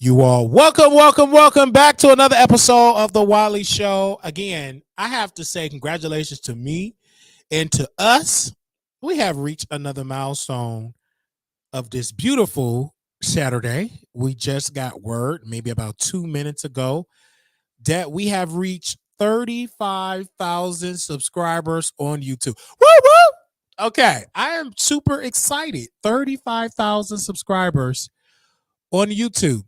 You all welcome back to another episode of the Wiley Show. Again, I have to say congratulations to me and to us. We have reached another milestone of this beautiful Saturday. We just got word maybe about 2 minutes ago that we have reached 35,000 subscribers on YouTube. Woo woo! Okay, I am super excited. 35,000 subscribers on YouTube.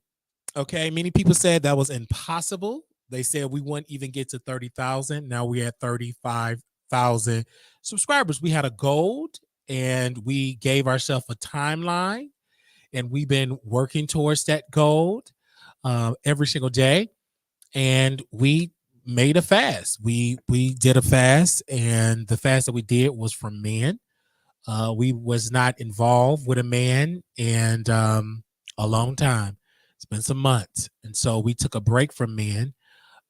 Okay, many people said that was impossible. They said we wouldn't even get to 30,000. Now we're at 35,000 subscribers. We had a goal and we gave ourselves a timeline, and we've been working towards that goal every single day. And we made a fast. We did a fast, and the fast that we did was for men. We was not involved with a man and a long time. It's been some months. And so we took a break from men,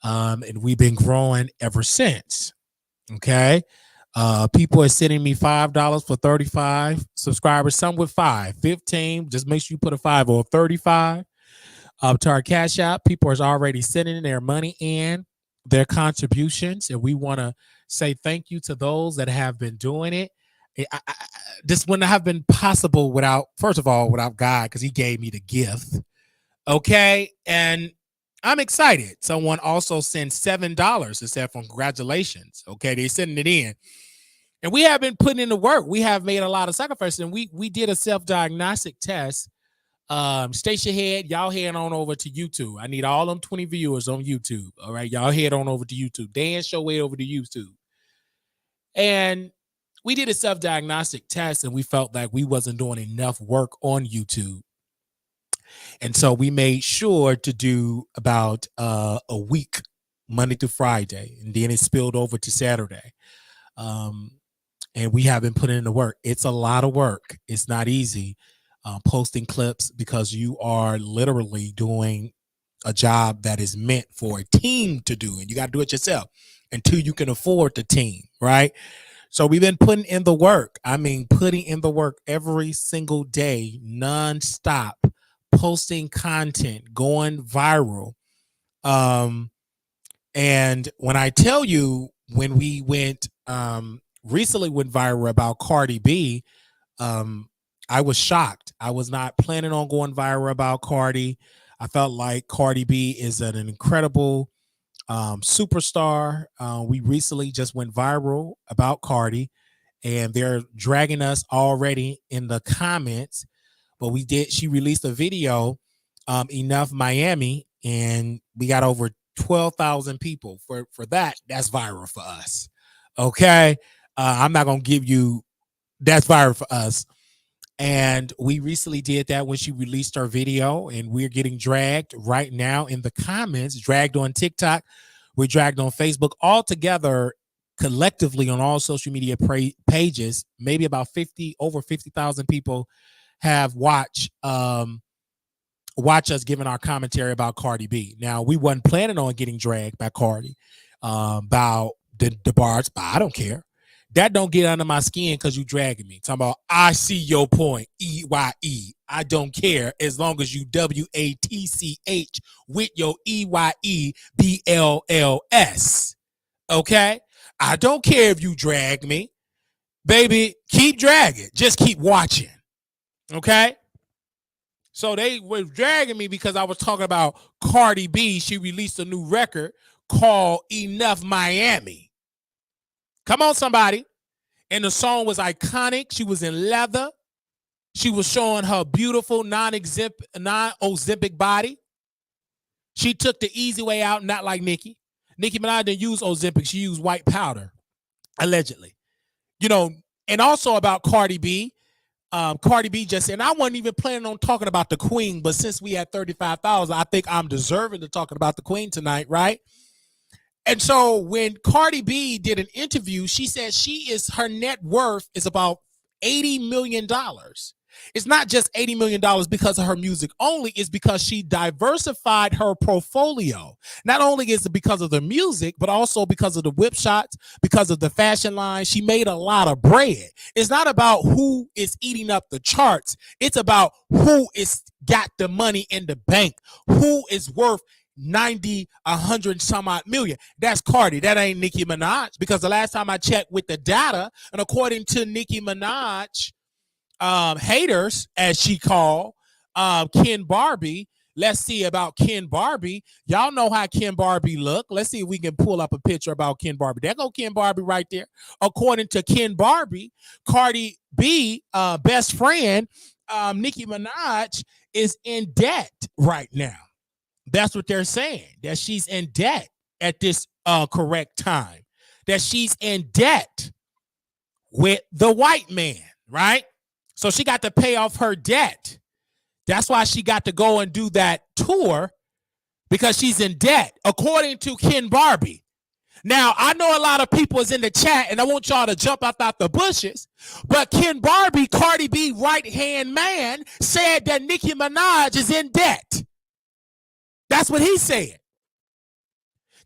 and we've been growing ever since. Okay. People are sending me $5 for 35 subscribers, some with 15. Just make sure you put a 5 or 35 to our Cash App. People are already sending their money in, their contributions, and we want to say thank you to those that have been doing it. This wouldn't have been possible without, first of all, without God, because he gave me the gift. Okay. And I'm excited. Someone also sent $7 and said, congratulations. Okay. They're sending it in. And we have been putting in the work. We have made a lot of sacrifices. And we did a self-diagnostic test. Station head, y'all head on over to YouTube. I need all them 20 viewers on YouTube. All right. Y'all head on over to YouTube. Dance your way over to YouTube. And we did a self-diagnostic test, and we felt like we wasn't doing enough work on YouTube. And so we made sure to do about a week, Monday through Friday, and then it spilled over to Saturday. And we have been putting in the work. It's a lot of work. It's not easy posting clips, because you are literally doing a job that is meant for a team to do, and you got to do it yourself until you can afford the team, right? So we've been putting in the work. I mean, putting in the work every single day, nonstop, posting content, going viral. And when I tell you, when we recently went viral about Cardi B, I was shocked. I was not planning on going viral about Cardi. I felt like Cardi B is an incredible superstar. We recently just went viral about Cardi, and they're dragging us already in the comments. But she released a video, Enough Miami, and we got over 12,000 people for that. That's viral for us. Okay. I'm not going to give you, that's viral for us. And we recently did that when she released her video, and we're getting dragged right now in the comments, dragged on TikTok. We're dragged on Facebook, all together collectively on all social media pages. Maybe about over 50,000 people have watched us giving our commentary about Cardi B. Now, we wasn't planning on getting dragged by Cardi about the bars, but I don't care. That don't get under my skin because you dragging me. Talking about, I see your point, EYE. I don't care as long as you WATCH with your EYEBLLS. Okay? I don't care if you drag me. Baby, keep dragging. Just keep watching. Okay? So they were dragging me because I was talking about Cardi B. She released a new record called Enough Miami. Come on, somebody. And the song was iconic. She was in leather. She was showing her beautiful non-Ozempic body. She took the easy way out, not like Nicki. Nicki Minaj didn't use Ozempic. She used white powder, allegedly. You know, and also about Cardi B. Cardi B just said, and I wasn't even planning on talking about the Queen, but since we had 35,000, I think I'm deserving to talking about the Queen tonight, right? And so when Cardi B did an interview, she said her net worth is about $80 million. It's not just $80 million because of her music only. It's because she diversified her portfolio. Not only is it because of the music, but also because of the whip shots, because of the fashion line. She made a lot of bread. It's not about who is eating up the charts. It's about who is got the money in the bank, who is worth 90, 100 some odd million. That's Cardi. That ain't Nicki Minaj, because the last time I checked with the data, and according to Nicki Minaj, haters, as she called Ken Barbie. Let's see about Ken Barbie. Y'all know how Ken Barbie look. Let's see if we can pull up a picture about Ken Barbie. There go Ken Barbie right there. According to Ken Barbie, Cardi B, best friend, Nicki Minaj, is in debt right now. That's what they're saying, that she's in debt at this correct time, that she's in debt with the white man, right? So she got to pay off her debt. That's why she got to go and do that tour, because she's in debt, according to Ken Barbie. Now, I know a lot of people is in the chat, and I want y'all to jump out the bushes, but Ken Barbie, Cardi B right-hand man, said that Nicki Minaj is in debt. That's what he said.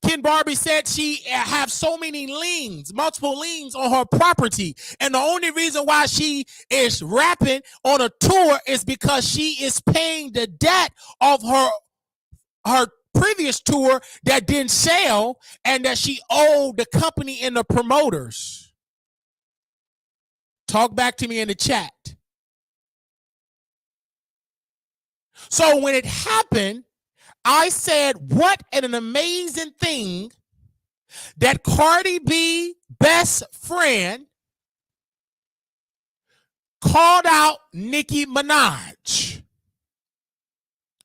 Ken Barbie said she have so many liens, multiple liens on her property. And the only reason why she is rapping on a tour is because she is paying the debt of her previous tour that didn't sell, and that she owed the company and the promoters. Talk back to me in the chat. So when it happened, I said, what an amazing thing that Cardi B best friend called out Nicki Minaj.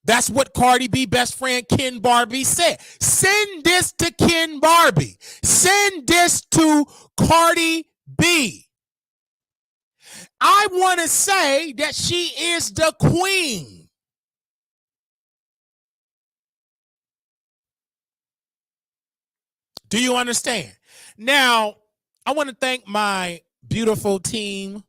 That's what Cardi B best friend Ken Barbie said. Send this to Ken Barbie. Send this to Cardi B. I want to say that she is the queen. Do you understand? Now, I want to thank my beautiful team,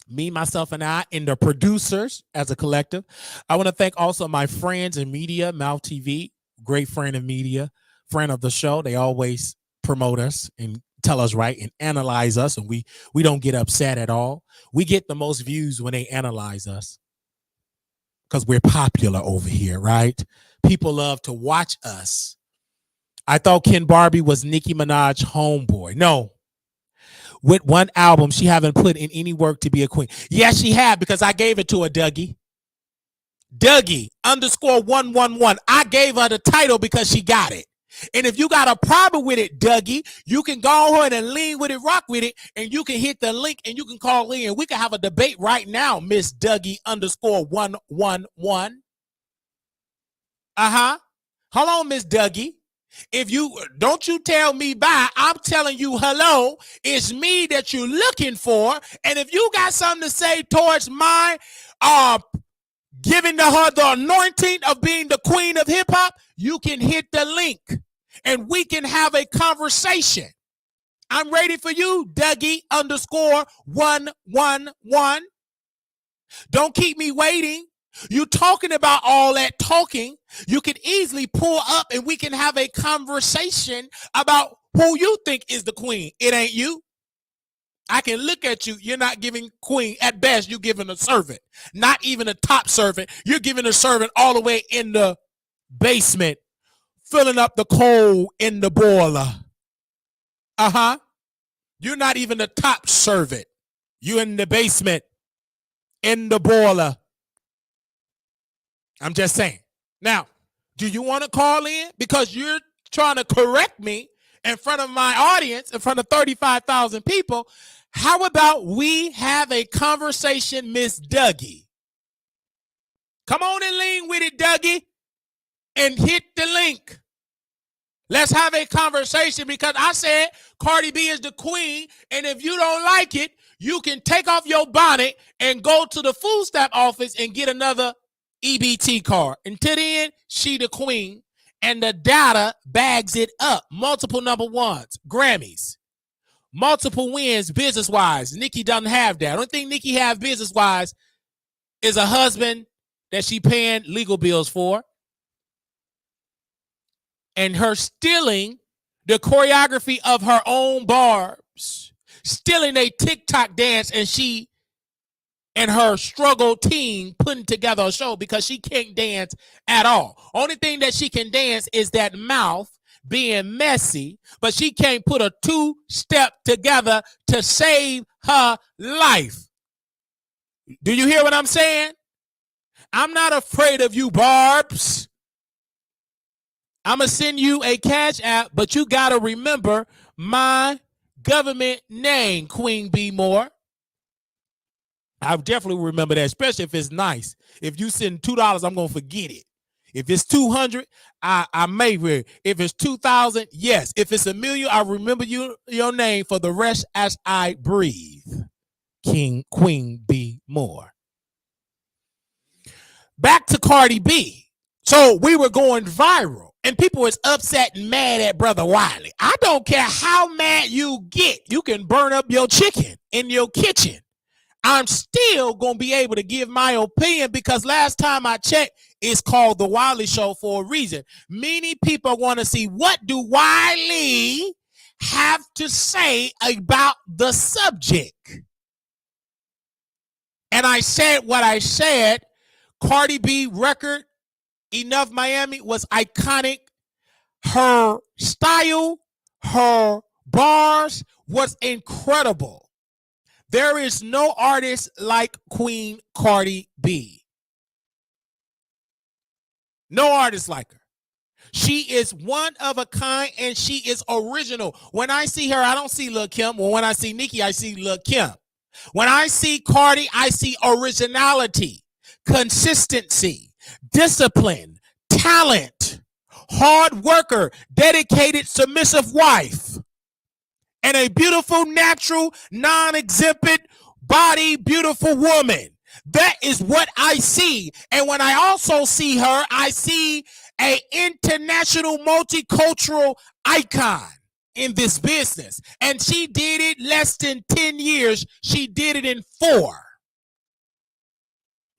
me, myself, and I, and the producers as a collective. I want to thank also my friends in media, Mouth TV, great friend of media, friend of the show. They always promote us and tell us right and analyze us, and we don't get upset at all. We get the most views when they analyze us because we're popular over here, right? People love to watch us. I thought Ken Barbie was Nicki Minaj homeboy. No. With one album, she haven't put in any work to be a queen. Yes, she had, because I gave it to her, Dougie. Dougie _111. I gave her the title because she got it. And if you got a problem with it, Dougie, you can go ahead and lean with it, rock with it, and you can hit the link and you can call in. We can have a debate right now, Miss Dougie _111. Hold on, Miss Dougie. If you don't, you tell me bye. I'm telling you hello. It's me that you're looking for. And if you got something to say towards my giving to her the anointing of being the queen of hip hop, you can hit the link and we can have a conversation. I'm ready for you, Dougie _111. Don't keep me waiting. You talking about all that talking. You can easily pull up and we can have a conversation about who you think is the queen. It ain't you. I can look at you. You're not giving queen. At best, you're giving a servant. Not even a top servant. You're giving a servant all the way in the basement, filling up the coal in the boiler. You're not even the top servant. You in the basement, in the boiler. I'm just saying. Now, do you want to call in? Because you're trying to correct me in front of my audience, in front of 35,000 people. How about we have a conversation, Miss Dougie? Come on and lean with it, Dougie, and hit the link. Let's have a conversation, because I said Cardi B is the queen, and if you don't like it, you can take off your bonnet and go to the food stamp office and get another EBT card. Until then, she the queen, and the data bags it up. Multiple number ones, Grammys, multiple wins business-wise. Nicki doesn't have that. I don't think Nicki have business-wise is a husband that she paying legal bills for, and her stealing the choreography of her own barbs, stealing a TikTok dance, and she and her struggle team putting together a show because she can't dance at all. Only thing that she can dance is that mouth being messy, but she can't put a two-step together to save her life. Do you hear what I'm saying? I'm not afraid of you, Barbs. I'm going to send you a cash app, but you got to remember my government name, Queen B. Moore. I definitely remember that, especially if it's nice. If you send $2, I'm going to forget it. If it's 200, I may read. If it's 2,000, yes. If it's 1,000,000, I remember your name for the rest as I breathe. Queen B. Moore. Back to Cardi B. So we were going viral, and people was upset and mad at Brother Wiley. I don't care how mad you get. You can burn up your chicken in your kitchen. I'm still going to be able to give my opinion because last time I checked, it's called The Wiley Show for a reason. Many people want to see what do Wiley have to say about the subject. And I said what I said. Cardi B record, Enough Miami, was iconic. Her style, her bars was incredible. There is no artist like Queen Cardi B. No artist like her. She is one of a kind and she is original. When I see her, I don't see Lil' Kim. When I see Nicki, I see Lil' Kim. When I see Cardi, I see originality, consistency, discipline, talent, hard worker, dedicated, submissive wife, and a beautiful, natural, non-exhibit body, beautiful woman. That is what I see. And when I also see her, I see an international multicultural icon in this business. And she did it less than 10 years. She did it in 4.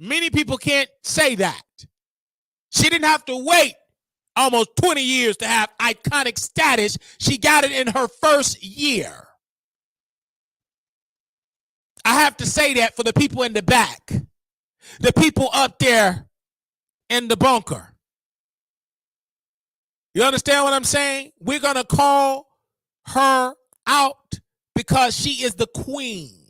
Many people can't say that. She didn't have to wait almost 20 years to have iconic status. She got it in her first year. I have to say that for the people in the back, the people up there in the bunker. You understand what I'm saying? We're going to call her out because she is the queen.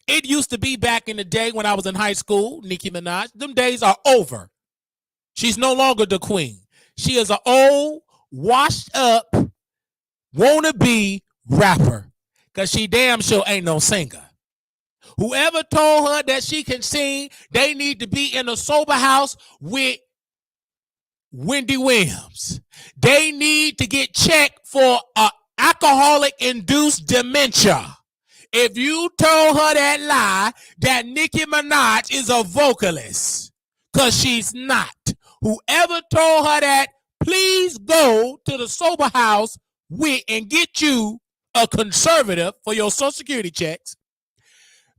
It used to be back in the day when I was in high school, Nicki Minaj. Them days are over. She's no longer the queen. She is an old, washed up, wannabe rapper because she damn sure ain't no singer. Whoever told her that she can sing, they need to be in a sober house with Wendy Williams. They need to get checked for alcoholic-induced dementia. If you told her that lie, that Nicki Minaj is a vocalist, because she's not. Whoever told her that, please go to the sober house and get you a conservative for your Social Security checks,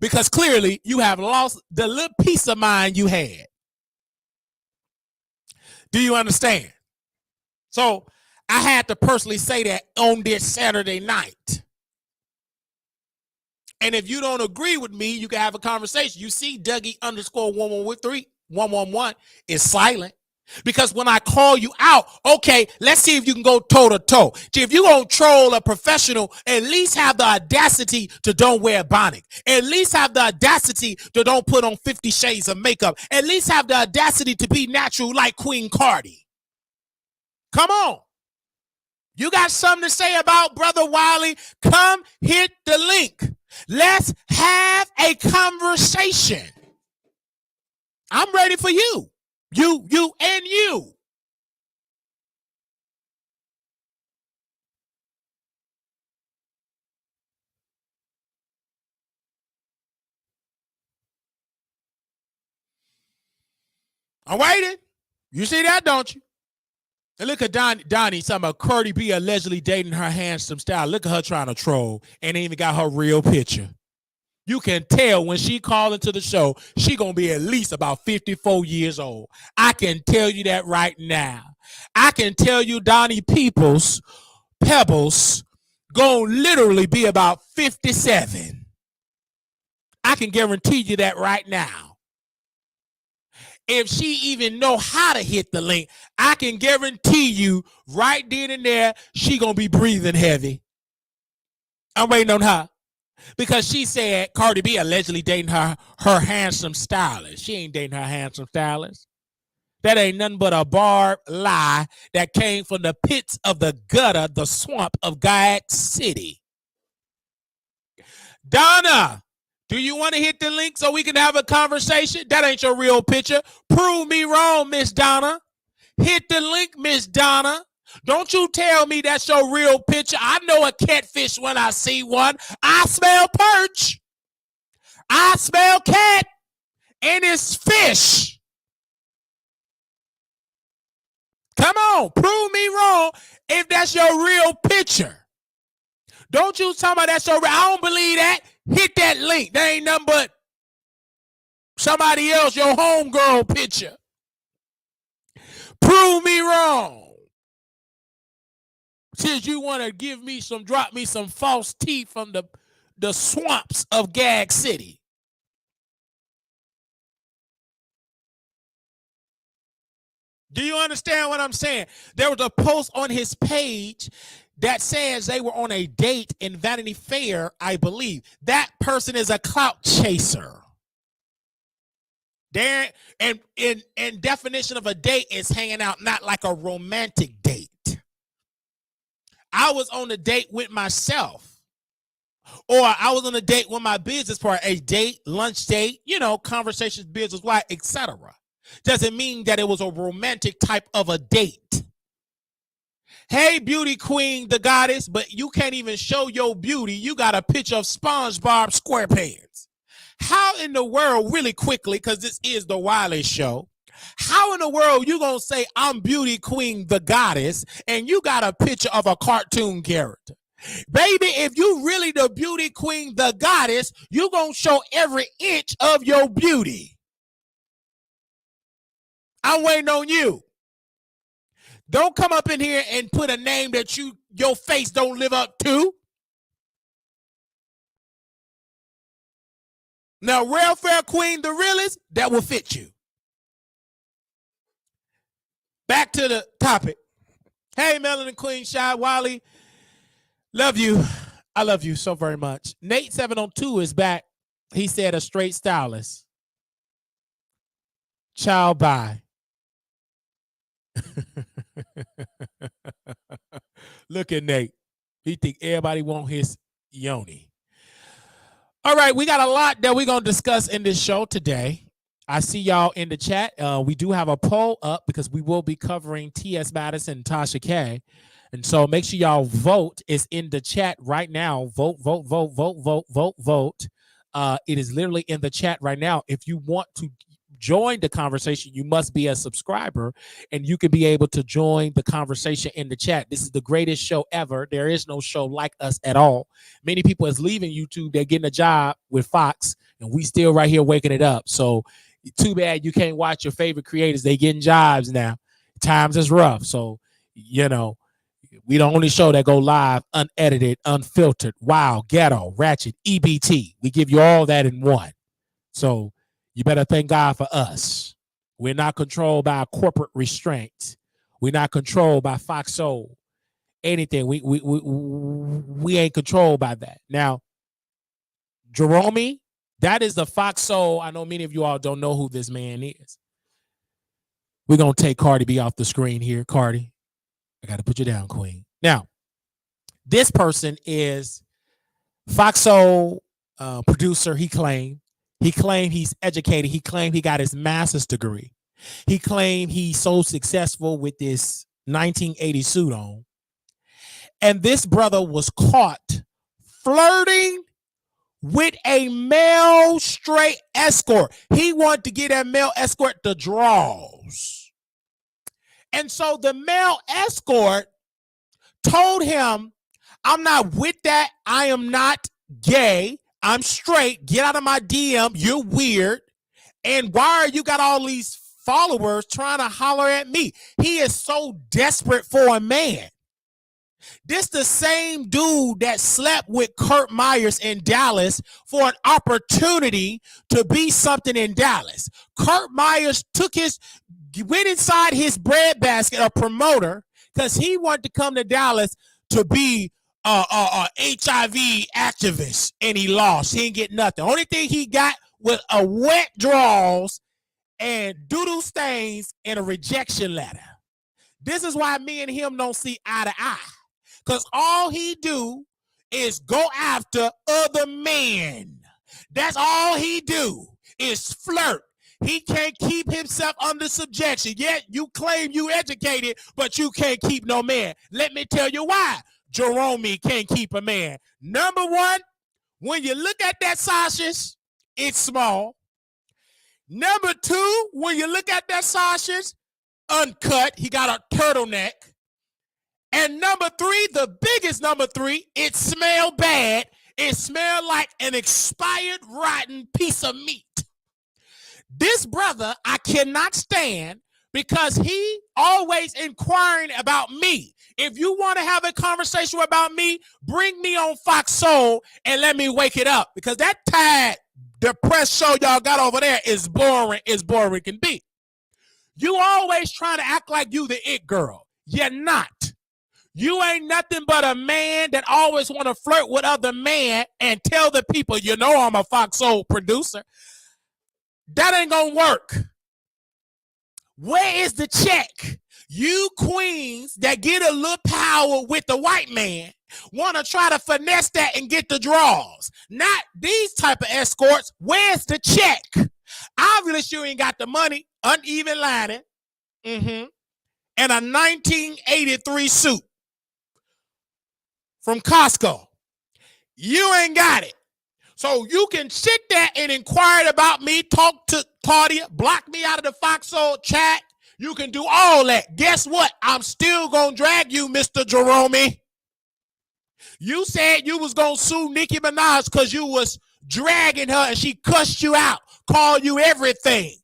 because clearly you have lost the little peace of mind you had. Do you understand? So I had to personally say that on this Saturday night. And if you don't agree with me, you can have a conversation. You see Dougie _1113 is silent. Because when I call you out, okay, let's see if you can go toe to toe. If you're going to troll a professional, at least have the audacity to don't wear a bonnet. At least have the audacity to don't put on 50 shades of makeup. At least have the audacity to be natural like Queen Cardi. Come on. You got something to say about Brother Wiley? Come hit the link. Let's have a conversation. I'm ready for you. You, and you. I'm waiting. You see that, don't you? And look at Donnie talking about Cardi B allegedly dating her handsome style. Look at her trying to troll and ain't even got her real picture. You can tell when she called into the show, she gonna be at least about 54 years old. I can tell you that right now. I can tell you Donnie Pebbles, gonna literally be about 57. I can guarantee you that right now. If she even know how to hit the link, I can guarantee you right then and there, she gonna be breathing heavy. I'm waiting on her. Because she said Cardi B allegedly dating her handsome stylist. She ain't dating her handsome stylist. That ain't nothing but a barbed lie that came from the pits of the gutter, the swamp of Guyad City. Donna, do you want to hit the link so we can have a conversation? That ain't your real picture. Prove me wrong, Miss Donna. Hit the link, Miss Donna. Don't you tell me that's your real picture. I know a catfish when I see one. I smell perch. I smell cat. And it's fish. Come on, prove me wrong if that's your real picture. Don't you tell me that's your real. I don't believe that. Hit that link. That ain't nothing but somebody else, your homegirl picture. Prove me wrong. Since you want to drop me some false tea from the swamps of Gag City. Do you understand what I'm saying? There was a post on his page that says they were on a date in Vanity Fair, I believe. That person is a clout chaser. There, and in definition of a date is hanging out, not like a romantic date. I was on a date with myself. Or I was on a date with my business partner, a date, lunch date, conversations, business, why, etc. Doesn't mean that it was a romantic type of a date. Hey, beauty queen, the goddess, but you can't even show your beauty. You got a picture of SpongeBob SquarePants. How in the world, really quickly, because this is the Wiley Show, how in the world you gonna say I'm beauty queen, the goddess, and you got a picture of a cartoon character? Baby, if you really the beauty queen, the goddess, you gonna show every inch of your beauty. I'm waiting on you. Don't come up in here and put a name that your face don't live up to. Now, welfare queen, the realest, that will fit you. Back to the topic. Hey, Melanin Queen, Shy, Wiley, love you. I love you so very much. Nate 702 is back. He said a straight stylist. Child bye. Look at Nate. He think everybody want his yoni. All right, we got a lot that we're going to discuss in this show today. I see y'all in the chat. We do have a poll up because we will be covering T.S. Madison and Tasha K. And so make sure y'all vote. It's in the chat right now. Vote, vote, vote, vote, vote, vote, vote. It is literally in the chat right now. If you want to join the conversation, you must be a subscriber, and you can be able to join the conversation in the chat. This is the greatest show ever. There is no show like us at all. Many people is leaving YouTube. They're getting a job with Fox, and we still right here waking it up. So too bad you can't watch your favorite creators. They getting jobs now. Times is rough. So, we the only show that go live, unedited, unfiltered, wild, ghetto, ratchet, EBT. We give you all that in one. So you better thank God for us. We're not controlled by corporate restraints. We're not controlled by Fox Soul. Anything. We ain't controlled by that. Now, Jerome, that is the Fox Soul. I know many of you all don't know who this man is. We're going to take Cardi B off the screen here. Cardi, I got to put you down, queen. Now, this person is Fox Soul producer, he claimed. He claimed he's educated. He claimed he got his master's degree. He claimed he's so successful with this 1980 suit on. And this brother was caught flirting with a male straight escort. He wanted to get that male escort the draws. And so the male escort told him, I'm not with that. I am not gay. I'm straight. Get out of my DM. You're weird. And why are you got all these followers trying to holler at me? He is so desperate for a man. This the same dude that slept with Kurt Myers in Dallas for an opportunity to be something in Dallas. Kurt Myers went inside his breadbasket, a promoter, because he wanted to come to Dallas to be a HIV activist, and he lost. He didn't get nothing. Only thing he got was a wet draws and doodle stains and a rejection letter. This is why me and him don't see eye to eye. Because all he do is go after other men. That's all he do is flirt. He can't keep himself under subjection. Yet you claim you educated, but you can't keep no man. Let me tell you why Jerome can't keep a man. Number one, when you look at that sausage, it's small. Number two, when you look at that sausage, uncut, he got a turtleneck. And number three, the biggest number three, it smelled bad. It smelled like an expired, rotten piece of meat. This brother I cannot stand because he always inquiring about me. If you want to have a conversation about me, bring me on Fox Soul and let me wake it up. Because that tired, depressed show y'all got over there is boring can be. You always trying to act like you the it girl. You're not. You ain't nothing but a man that always want to flirt with other men and tell the people, you know I'm a Fox Soul producer. That ain't gonna work. Where is the check? You queens that get a little power with the white man want to try to finesse that and get the draws. Not these type of escorts. Where's the check? Obviously, you ain't got the money. Uneven lining. And a 1983 suit from Costco. You ain't got it. So you can sit there and inquire about me, talk to Cardi, block me out of the Fox Soul chat. You can do all that. Guess what? I'm still going to drag you, Mr. Jerome. You said you was going to sue Nicki Minaj because you was dragging her and she cussed you out, called you everything,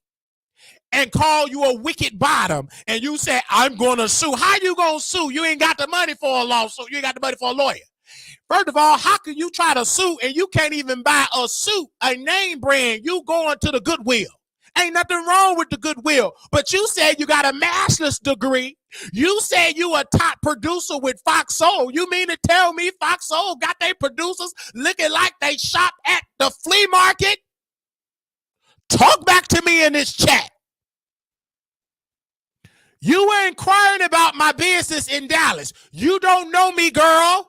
and called you a wicked bottom. And you said, I'm going to sue. How you going to sue? You ain't got the money for a lawsuit. You ain't got the money for a lawyer. First of all, how can you try to sue and you can't even buy a suit, a name brand? You going to the Goodwill. Ain't nothing wrong with the Goodwill. But you said you got a master's degree. You said you a top producer with Fox Soul. You mean to tell me Fox Soul got their producers looking like they shop at the flea market? Talk back to me in this chat. You were inquiring about my business in Dallas. You don't know me, girl.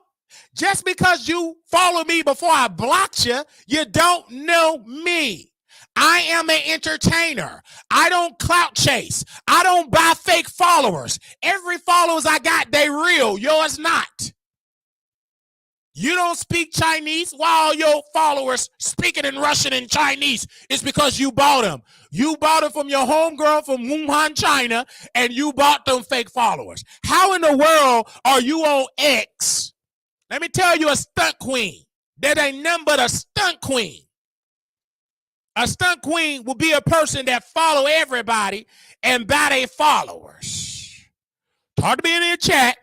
Just because you follow me before I blocked you, you don't know me. I am an entertainer. I don't clout chase. I don't buy fake followers. Every followers I got, they real. Yours not. You don't speak Chinese. Why all your followers speaking in Russian and Chinese? It's because you bought them. You bought them from your homegirl from Wuhan, China, and you bought them fake followers. How in the world are you on X? Let me tell you a stunt queen. That ain't nothing but a stunt queen. A stunt queen will be a person that follow everybody and buy their followers. Talk to me in the chat.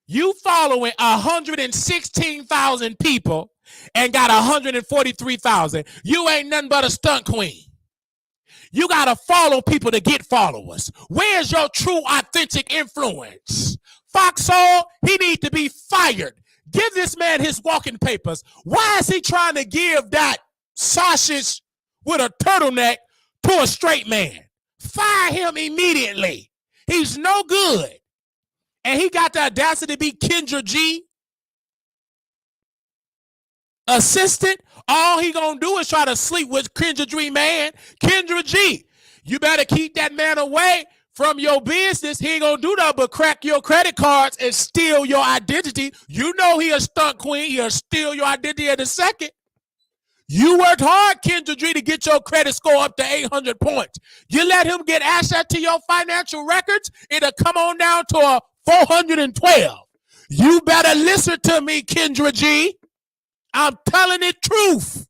You following 116,000 people and got 143,000. You ain't nothing but a stunt queen. You got to follow people to get followers. Where's your true, authentic influence? Fox Soul, he needs to be fired. Give this man his walking papers. Why is he trying to give that sausage with a turtleneck to a straight man? Fire him immediately. He's no good. And he got the audacity to be Kendra G assistant. All he gonna do is try to sleep with Kendra G man. Kendra G, you better keep that man away from your business. He ain't gonna do that but crack your credit cards and steal your identity. You know he a stunt queen. He'll steal your identity in a second. You worked hard, Kendra G, to get your credit score up to 800 points. You let him get access to your financial records, it'll come on down to a 412. You better listen to me, Kendra G. I'm telling the truth.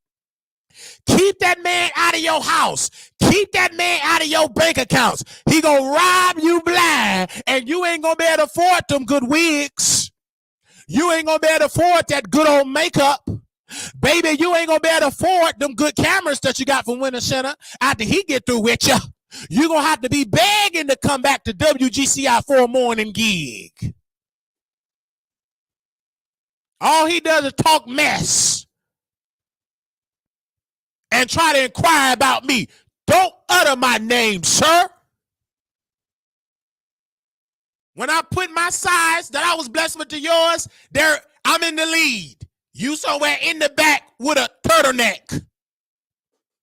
Keep that man out of your house. Keep that man out of your bank accounts. He gonna rob you blind, and you ain't gonna be able to afford them good wigs. You ain't gonna be able to afford that good old makeup. Baby, you ain't gonna be able to afford them good cameras that you got from Winter Center after he get through with you. You're gonna have to be begging to come back to WGCI for a morning gig. All he does is talk mess and try to inquire about me. Don't utter my name, sir. When I put my size that I was blessed with to yours, there I'm in the lead. You somewhere in the back with a turtleneck.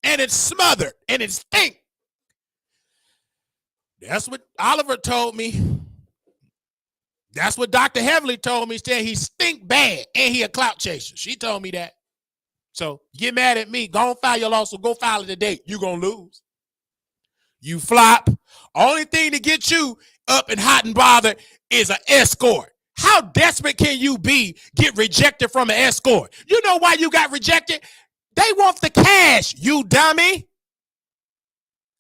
And it's smothered and it stink. That's what Oliver told me. That's what Dr. Heavily told me. He said he stink bad and he a clout chaser. She told me that. So get mad at me. Go and file your lawsuit. Go file it today. You're going to lose. You flop. Only thing to get you up and hot and bothered is an escort. How desperate can you be, get rejected from an escort? You know why you got rejected? They want the cash, you dummy.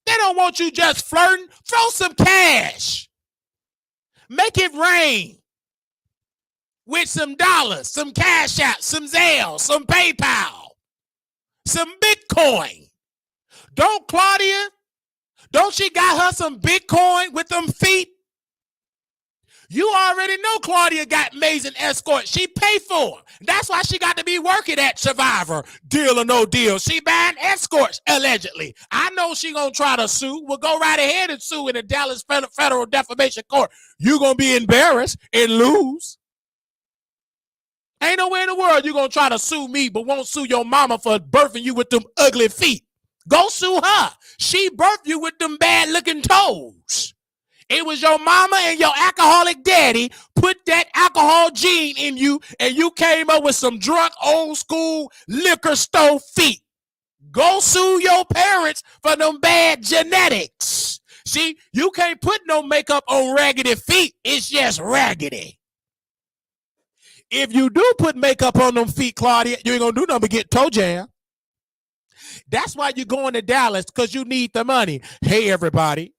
They don't want you just flirting. Throw some cash. Make it rain with some dollars, some Cash App, some Zelle, some PayPal, some Bitcoin. Don't Claudia? Don't she got her some Bitcoin with them feet? You already know Claudia got amazing escort. She paid for it. That's why she got to be working at Survivor. Deal or no deal. She buying escorts, allegedly. I know she going to try to sue. Well, go right ahead and sue in the Dallas Federal Defamation Court. You going to be embarrassed and lose. Ain't nowhere in the world you going to try to sue me but won't sue your mama for birthing you with them ugly feet. Go sue her. She birthed you with them bad-looking toes. It was your mama and your alcoholic daddy put that alcohol gene in you, and you came up with some drunk, old-school liquor store feet. Go sue your parents for them bad genetics. See, you can't put no makeup on raggedy feet. It's just raggedy. If you do put makeup on them feet, Claudia, you ain't going to do nothing but get toe jam. That's why you're going to Dallas, because you need the money. Hey, everybody.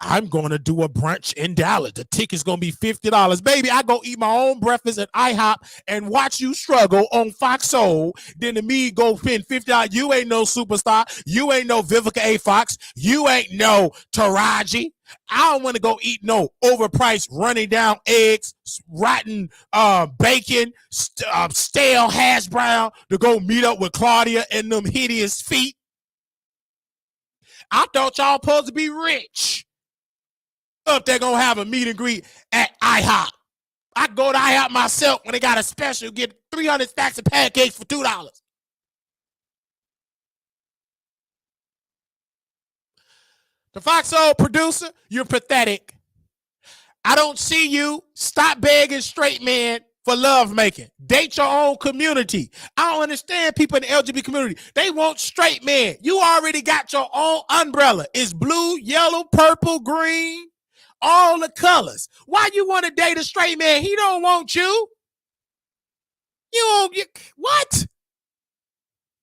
I'm going to do a brunch in Dallas. The ticket's going to be $50. Baby, I go eat my own breakfast at IHOP and watch you struggle on Fox Soul. Then the me go spend $50. You ain't no superstar. You ain't no Vivica A. Fox. You ain't no Taraji. I don't want to go eat no overpriced running down eggs, rotten bacon, stale hash brown to go meet up with Claudia and them hideous feet. I thought y'all supposed to be rich. Up there gonna have a meet and greet at IHOP. I go to IHOP myself when they got a special, get 300 stacks of pancakes for $2. The Fox Soul producer, you're pathetic. I don't see you. Stop begging straight men for love making. Date your own community. I don't understand people in the LGBT community. They want straight men. You already got your own umbrella. It's blue, yellow, purple, green. All the colors. Why you want to date a straight man? He don't want you. What?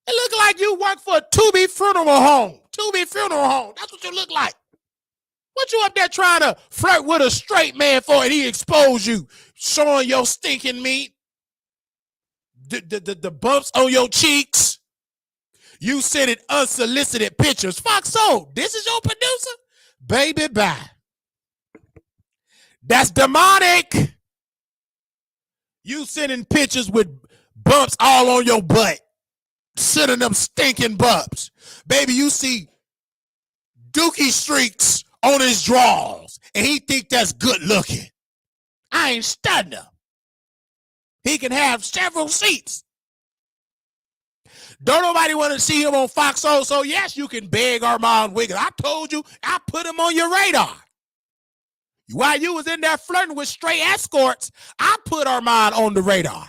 It look like you work for a To-Be funeral home. To-Be funeral home. That's what you look like. What you up there trying to flirt with a straight man for and he expose you, showing your stinking meat, the bumps on your cheeks. You sending unsolicited pictures. Fox Soul, this is your producer? Baby, bye. That's demonic. You sending pictures with bumps all on your butt. Sending them stinking bumps. Baby, you see dookie streaks on his drawers, and he think that's good looking. I ain't studying him. He can have several seats. Don't nobody want to see him on Fox Soul, so yes, you can beg Armand Wiggins. I told you, I put him on your radar. While you was in there flirting with stray escorts, I put Armand on the radar.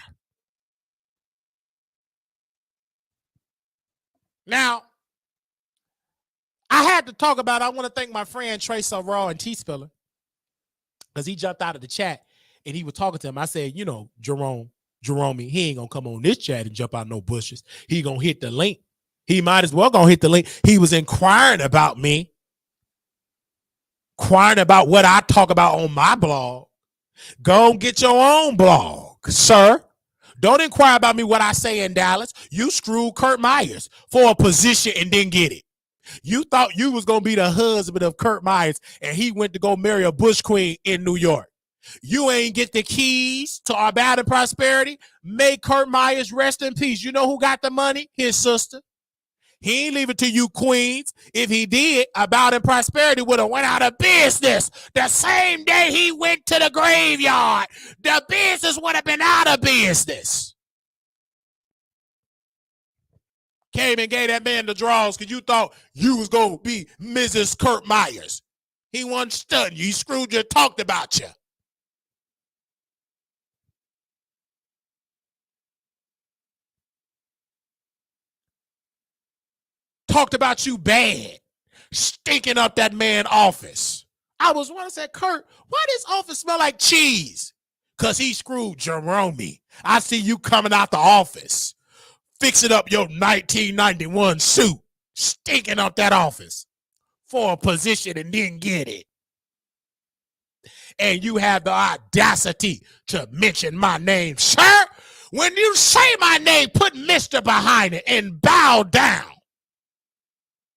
Now, I had to talk about, I want to thank my friend Trey Raw and T-Spiller, because he jumped out of the chat and he was talking to him. I said, you know, Jerome, he ain't going to come on this chat and jump out no bushes. He going to hit the link He might as well go hit the link. He was inquiring about me, inquiring about what I talk about on my blog. Go get your own blog, sir. Don't inquire about me what I say in Dallas. You screwed Kurt Myers for a position and didn't get it. You thought you was going to be the husband of Kurt Myers, and he went to go marry a bush queen in New York. You ain't get the keys to our bad and prosperity. May Kurt Myers rest in peace. You know who got the money? His sister. He ain't leave it to you queens. If he did, About and Prosperity would have went out of business. The same day he went to the graveyard, the business would have been out of business. Came and gave that man the draws because you thought you was going to be Mrs. Kurt Myers. He wasn't stunned you. He screwed you, talked about you. Talked about you bad, stinking up that man's office. I said, Kurt, why does office smell like cheese? Because he screwed Jerome. I see you coming out the office, fixing up your 1991 suit, stinking up that office for a position and didn't get it. And you have the audacity to mention my name. Sir, when you say my name, put Mr. behind it and bow down.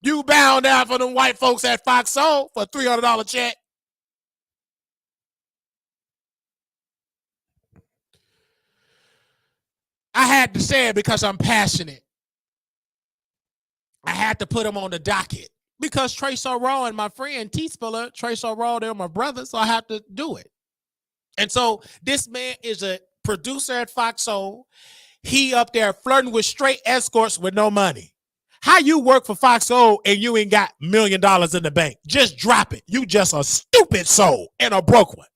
You bound down for them white folks at Fox Soul for a $300 check. I had to say it because I'm passionate. I had to put him on the docket because Trey So Raw and my friend T Spiller, Trey So Raw, they're my brothers, so I have to do it. And so this man is a producer at Fox Soul. He up there flirting with straight escorts with no money. How you work for Fox Soul and you ain't got $1 million in the bank? Just drop it. You just a stupid soul and a broke one.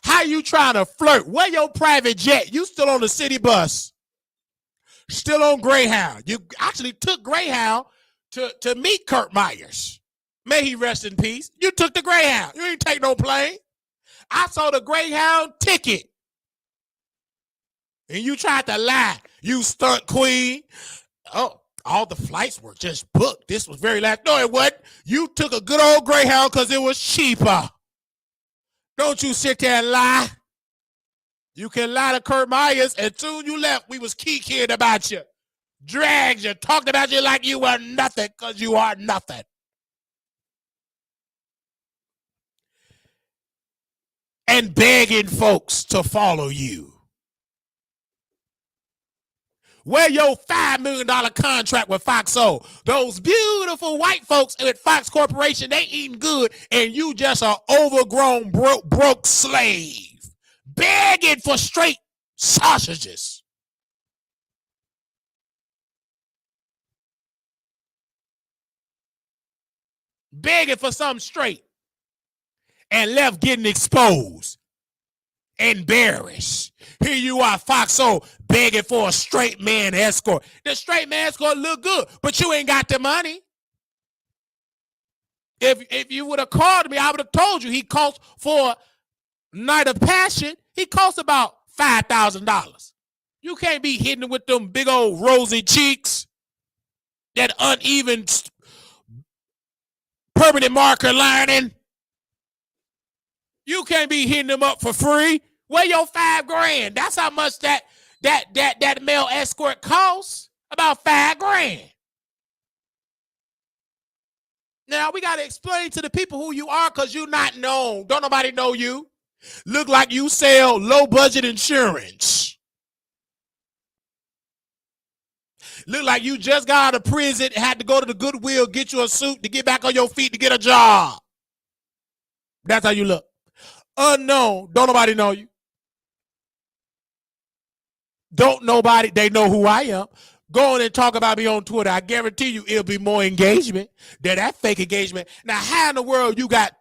How you trying to flirt? Where your private jet? You still on the city bus. Still on Greyhound. You actually took Greyhound to meet Kurt Myers. May he rest in peace. You took the Greyhound. You ain't take no plane. I saw the Greyhound ticket. And you tried to lie. You stunt queen. Oh, all the flights were just booked. This was very last. No, it wasn't. You took a good old Greyhound because it was cheaper. Don't you sit there and lie. You can lie to Kurt Myers, and soon you left, we was kikiing about you. Dragged you, talked about you like you were nothing because you are nothing. And begging folks to follow you. Where your $5 million contract with Fox Soul? Those beautiful white folks at Fox Corporation, they eating good, and you just an overgrown broke slave, begging for straight sausages. Begging for something straight, and left getting exposed. Embarrassed. Here you are, Fox Soul, begging for a straight man escort. The straight man escort look good, but you ain't got the money. If you would have called me, I would have told you he costs for a night of passion. He costs about $5,000. You can't be hitting with them big old rosy cheeks, that uneven permanent marker lining. You can't be hitting them up for free. Where your $5,000? That's how much that male escort costs. About $5,000. Now we gotta explain to the people who you are because you're not known. Don't nobody know you. Look like you sell low budget insurance. Look like you just got out of prison and had to go to the Goodwill, get you a suit to get back on your feet to get a job. That's how you look. Unknown. Don't nobody know you. Don't nobody, they know who I am. Go on and talk about me on Twitter. I guarantee you it'll be more engagement than that fake engagement. Now, how in the world you got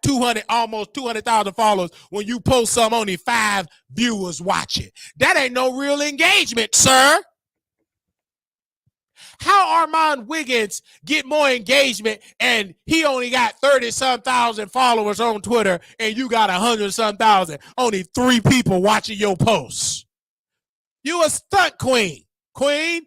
almost 200,000 followers when you post something only 5 viewers watching? That ain't no real engagement, sir. How Armand Wiggins get more engagement and he only got 30-some thousand followers on Twitter and you got 100-some thousand, only 3 people watching your posts? You a stunt queen. Queen,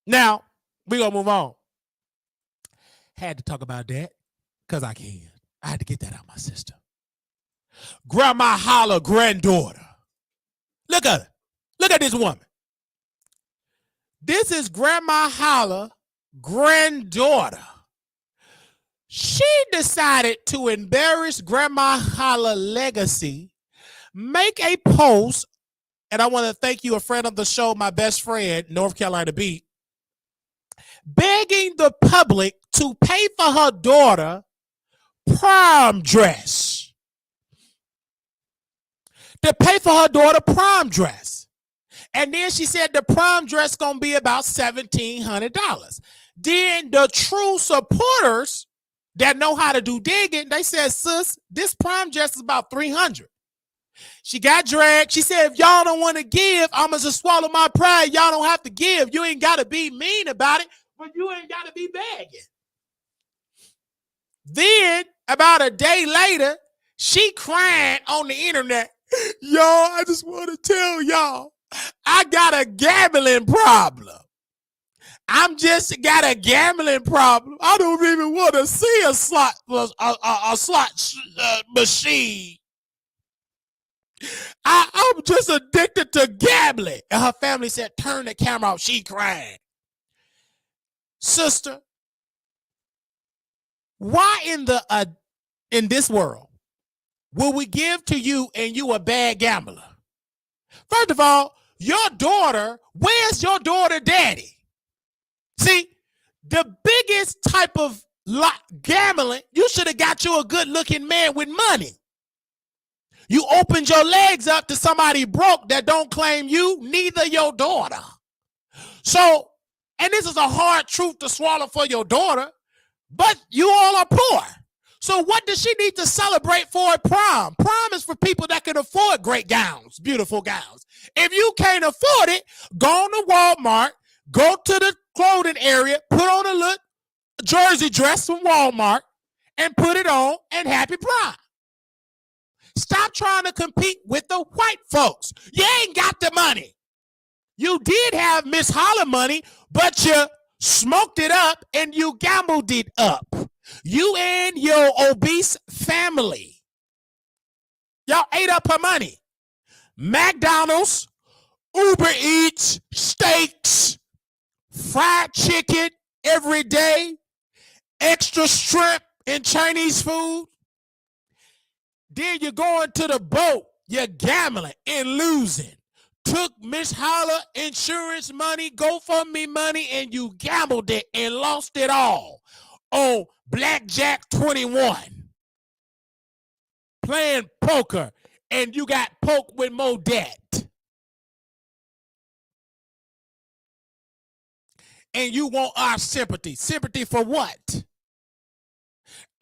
Now, we're going to move on. Had to talk about that because I can. I had to get that out of my system. Grandma Holla granddaughter. Look at her. Look at this woman. This is Grandma Holla granddaughter. She decided to embarrass Grandma Holla legacy, make a post, and I want to thank you, a friend of the show, my best friend, North Carolina Beat, begging the public to pay for her daughter prom dress. To pay for her daughter prom dress. And then she said the prom dress gonna be about $1,700. Then the true supporters that know how to do digging, they said, sis, this prom dress is about $300. She got dragged. She said, if y'all don't want to give, I'm going to just swallow my pride. Y'all don't have to give. You ain't got to be mean about it, but you ain't got to be begging. Then, about a day later, she crying on the internet. Y'all, I just want to tell y'all, I got a gambling problem. I'm just got a gambling problem. I don't even want to see a slot machine. I'm just addicted to gambling. And her family said, turn the camera off. She crying. Sister, why in this world will we give to you and you a bad gambler? First of all, your daughter, where's your daughter daddy? See, the biggest type of gambling, you should have got you a good looking man with money. You opened your legs up to somebody broke that don't claim you, neither your daughter. So, and this is a hard truth to swallow for your daughter, but you all are poor. So what does she need to celebrate for at prom? Prom is for people that can afford great gowns, beautiful gowns. If you can't afford it, go on to Walmart, go to the clothing area, put on a little jersey dress from Walmart, and put it on, and happy prom. Stop trying to compete with the white folks. You ain't got the money. You did have Miss Holla money, but you smoked it up and you gambled it up. You and your obese family. Y'all ate up her money. McDonald's, Uber Eats, steaks, fried chicken every day, extra shrimp and Chinese food. Then you're going to the boat, you're gambling and losing. Took Miss Holla insurance money, GoFundMe money, and you gambled it and lost it all on Blackjack 21. Playing poker, and you got poked with more debt. And you want our sympathy. Sympathy for what?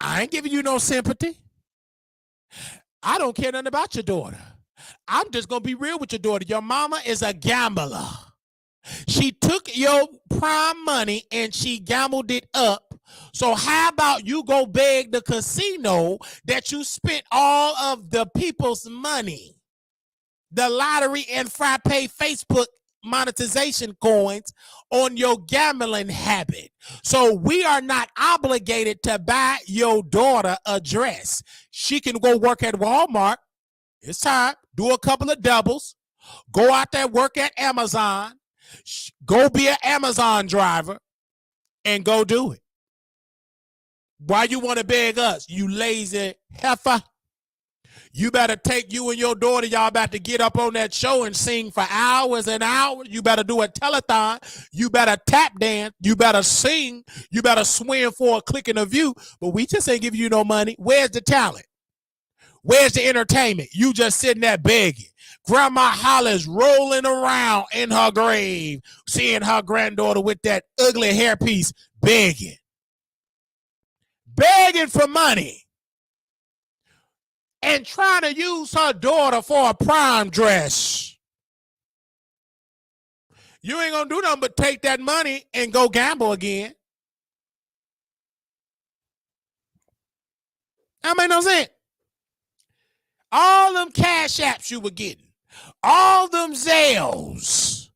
I ain't giving you no sympathy. I don't care nothing about your daughter. I'm just going to be real with your daughter. Your mama is a gambler. She took your prime money and she gambled it up. So how about you go beg the casino that you spent all of the people's money, the lottery and Frappe Facebook monetization coins on your gambling habit. So we are not obligated to buy your daughter a dress. She can go work at Walmart. It's time. Do a couple of doubles. Go out there, work at Amazon. Go be an Amazon driver and go do it. Why you want to beg us, you lazy heifer? You better take you and your daughter, y'all about to get up on that show and sing for hours and hours. You better do a telethon. You better tap dance. You better sing. You better swim for a click and a view. But we just ain't giving you no money. Where's the talent? Where's the entertainment? You just sitting there begging. Grandma Holla's rolling around in her grave, seeing her granddaughter with that ugly hairpiece begging. Begging for money. And trying to use her daughter for a prom dress. You ain't gonna do nothing but take that money and go gamble again. That make no sense. All them cash apps you were getting, all them Zales,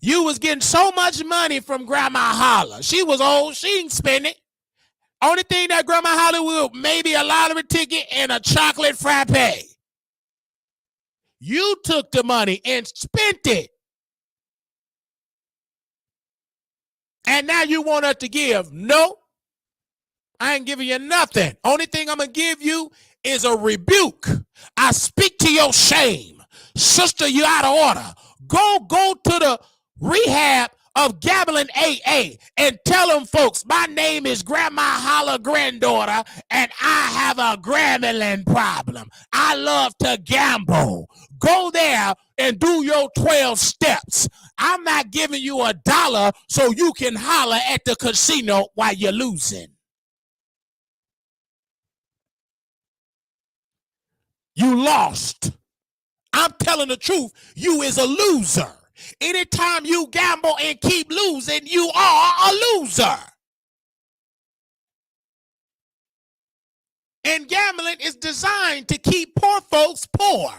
You was getting so much money from Grandma Holla. She was old. She didn't spend it. Only thing that Grandma Holla will, maybe a lottery ticket and a chocolate frappe. You took the money and spent it. And now you want us to give. No, I ain't giving you nothing. Only thing I'm going to give you is a rebuke. I speak to your shame. Sister, you out of order. Go to the rehab of Gabbling AA and tell them folks, my name is Grandma Holla Granddaughter and I have a gambling problem. I love to gamble. Go there and do your 12 steps. I'm not giving you $1 so you can holler at the casino while you're losing. You lost. I'm telling the truth. You is a loser. Anytime you gamble and keep losing, you are a loser. And gambling is designed to keep poor folks poor.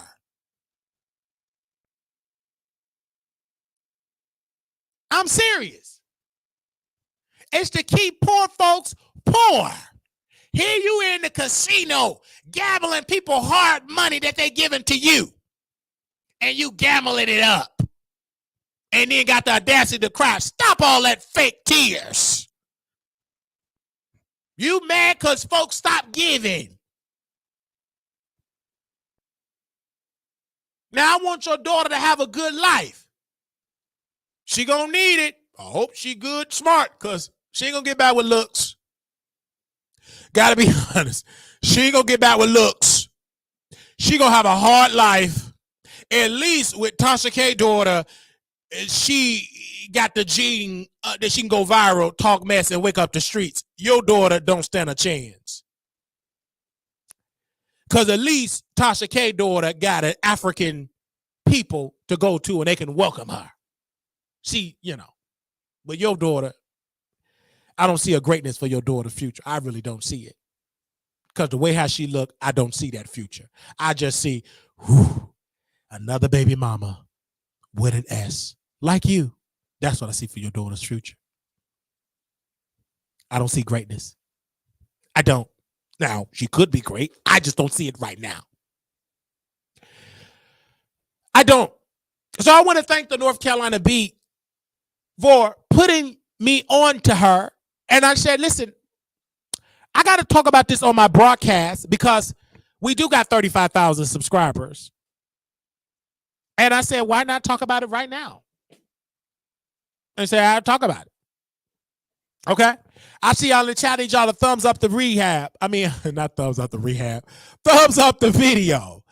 I'm serious. It's to keep poor folks poor. Here you in the casino gambling people hard money that they giving to you. And you gambling it up. And then got the audacity to cry. Stop all that fake tears. You mad because folks stop giving. Now I want your daughter to have a good life. She gonna need it. I hope she good, smart, because she ain't gonna get back with looks. Gotta be honest. She ain't gonna get back with looks. She gonna have a hard life. At least with Tasha K daughter, she got the gene that she can go viral, talk mess, and wake up the streets. Your daughter don't stand a chance. Because at least Tasha K daughter got an African people to go to and they can welcome her. See, but your daughter, I don't see a greatness for your daughter's future. I really don't see it. Because the way how she look, I don't see that future. I just see, another baby mama with an S. Like you. That's what I see for your daughter's future. I don't see greatness. I don't. Now, she could be great. I just don't see it right now. I don't. So I want to thank the North Carolina Beat for putting me on to her. And I said, listen, I got to talk about this on my broadcast because we do got 35,000 subscribers. And I said, why not talk about it right now? And say, I'll talk about it. Okay? I see y'all in the chat. Need y'all to thumbs up the rehab. I mean, not thumbs up the rehab. Thumbs up the video.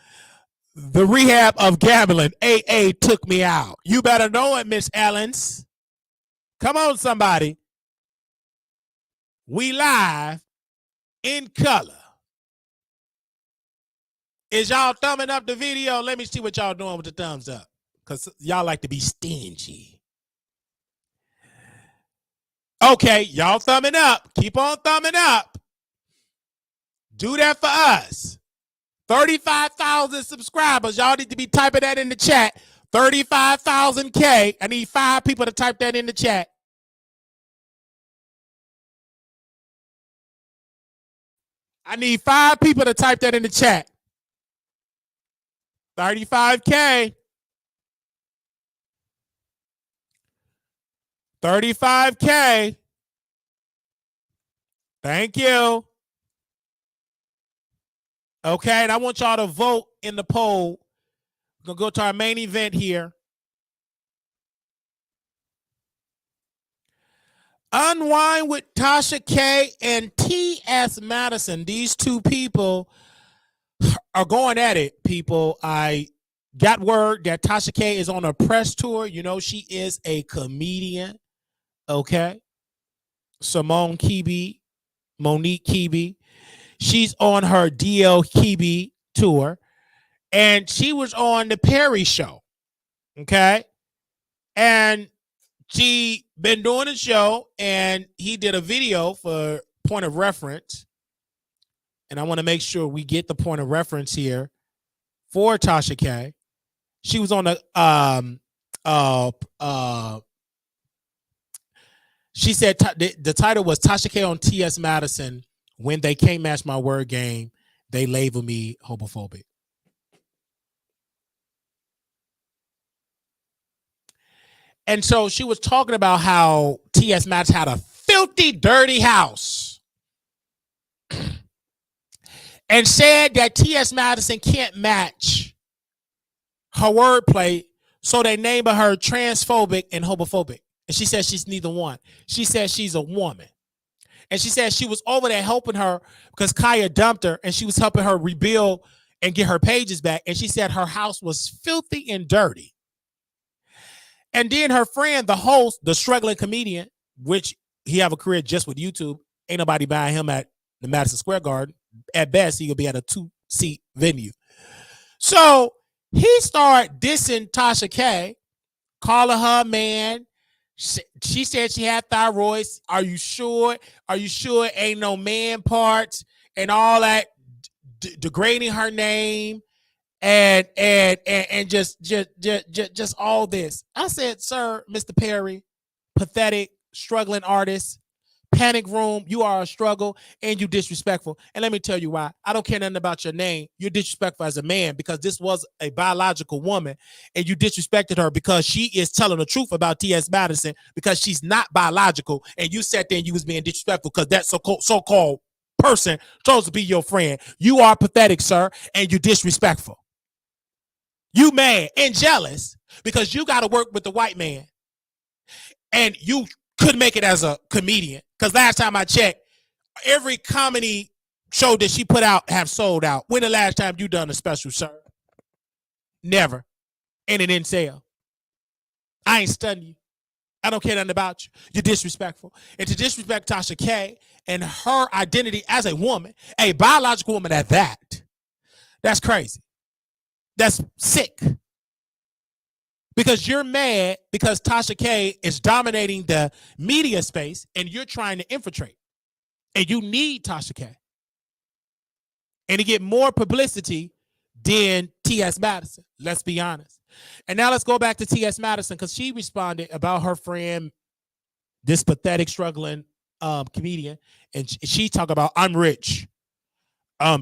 The rehab of gambling. AA took me out. You better know it, Miss Ellens. Come on, somebody. We live in color. Is y'all thumbing up the video? Let me see what y'all doing with the thumbs up. Because y'all like to be stingy. Okay, y'all thumbing up. Keep on thumbing up. Do that for us. 35,000 subscribers. Y'all need to be typing that in the chat. 35,000 K. I need 5 people to type that in the chat. I need 5 people to type that in the chat. 35K. 35K. Thank you. Okay, and I want y'all to vote in the poll. We're going to go to our main event here. Unwind with Tasha K and T.S. Madison. These two people are going at it, people. I got word that Tasha K is on a press tour. You know, she is a comedian. Okay. Monique Kibi. She's on her DL Kibi tour. And she was on the Perry show. Okay. And she been doing a show and he did a video for point of reference. And I want to make sure we get the point of reference here for Tasha K. She was on a uh, uh, she said the title was Tasha K on T.S. Madison. When they can't match my word game, they label me homophobic. And so she was talking about how T.S. Madison had a filthy, dirty house. And said that T.S. Madison can't match her wordplay, so they named her transphobic and homophobic. And she said she's neither one. She said she's a woman. And she said she was over there helping her because Kaya dumped her, and she was helping her rebuild and get her pages back. And she said her house was filthy and dirty. And then her friend, the host, the struggling comedian, which he have a career just with YouTube, ain't nobody buying him at the Madison Square Garden. At best, he could be at a 2-seat venue. So he started dissing Tasha K, calling her man. She said she had thyroids. Are you sure? Are you sure ain't no man parts and all that, degrading her name and just all this. I said, sir, Mr. Perry, pathetic, struggling artist, panic room, you are a struggle and you disrespectful. And let me tell you why. I don't care nothing about your name. You're disrespectful as a man because this was a biological woman and you disrespected her because she is telling the truth about T.S. Madison because she's not biological, and you sat there and you was being disrespectful because that so-called person chose to be your friend. You are pathetic, sir, and you disrespectful. You mad and jealous because you got to work with the white man and you couldn't make it as a comedian. Because last time I checked, every comedy show that she put out have sold out. When the last time you done a special, sir? Never. And it didn't sell. I ain't studying you. I don't care nothing about you. You're disrespectful. And to disrespect Tasha K and her identity as a woman, a biological woman at that, that's crazy. That's sick. Because you're mad because Tasha K is dominating the media space and you're trying to infiltrate. And you need Tasha K. And to get more publicity than T.S. Madison. Let's be honest. And now let's go back to T.S. Madison because she responded about her friend, this pathetic, struggling comedian. And she talked about, I'm rich.